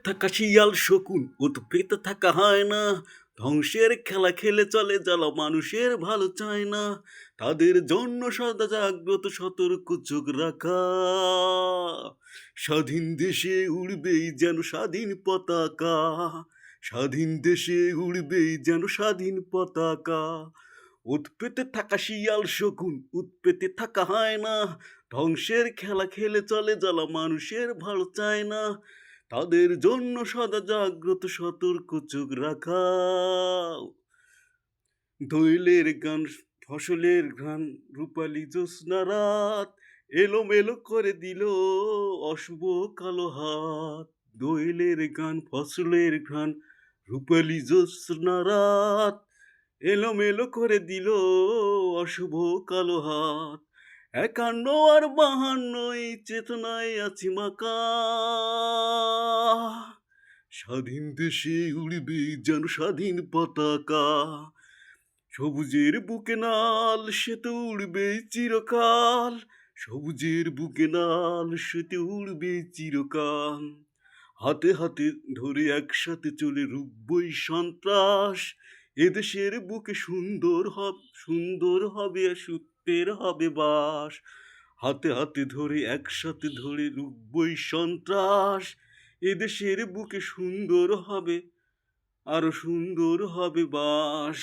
থাকা শিয়াল শকুন উৎপেতে থাকা হয় না, ধ্বংসের খেলা খেলে চলে যারা মানুষের ভালো চায় না, তাদের জন্য সদা জাগ্রত সতর্ক চোখ রাখা। স্বাধীন দেশে উড়বেই যেন স্বাধীন পতাকা, স্বাধীন দেশে উড়বেই যেন স্বাধীন পতাকা। উৎপেতে থাকা শিয়াল শকুন উৎপেতে থাকা হয় না, ধ্বংসের খেলা খেলে চলে যারা মানুষের ভালো চায় না, তাদের জন্য সদা জাগ্রত সতর্ক চোখ রাখা। দোয়েলের গান, ফসলের ঘ্রাণ, রূপালী জ্যোৎস্না রাত এলোমেলো করে দিল অশুভ কালো হাত। দোয়েলের গান, ফসলের ঘ্রাণ, রূপালী জ্যোৎস্না রাত এলোমেলো করে দিল অশুভ কালো হাত। ৫১ আর ৫২ এই চেতনায় আছি মাকা, স্বাধীন দেশে উড়বে যেন স্বাধীন পতাকা। সবুজের বুকে নাল সে তো উড়বে চিরকাল, সবুজের বুকে নাল সে তো উড়বে চিরকাল। হাতে হাতে ধরে একসাথে চলে রুখবই সন্ত্রাস, এদেশের বুকে সুন্দর হবে সত্যের হবে বাস। হাতে হাতে ধরে একসাথে ধরে রুখবই সন্ত্রাস, এদেশের বুকে আরো সুন্দর হবে বাস।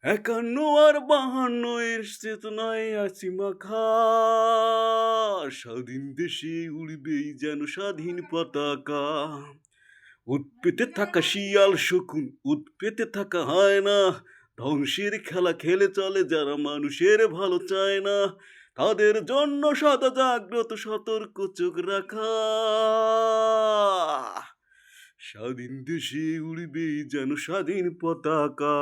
৫১ আর ৫২ এর চেতনায় আছি মাখা, স্বাধীন দেশে উড়বেই যেন স্বাধীন পতাকা। উৎপেতে থাকা শিয়াল শকুন উৎপেতে থাকা হয় না, ধ্বংসের খেলা খেলে চলে যারা মানুষের ভালো চায় না, তাদের জন্য সদা জাগ্রত সতর্ক চোখ রাখা। স্বাধীন দেশে উড়বে যেন স্বাধীন পতাকা।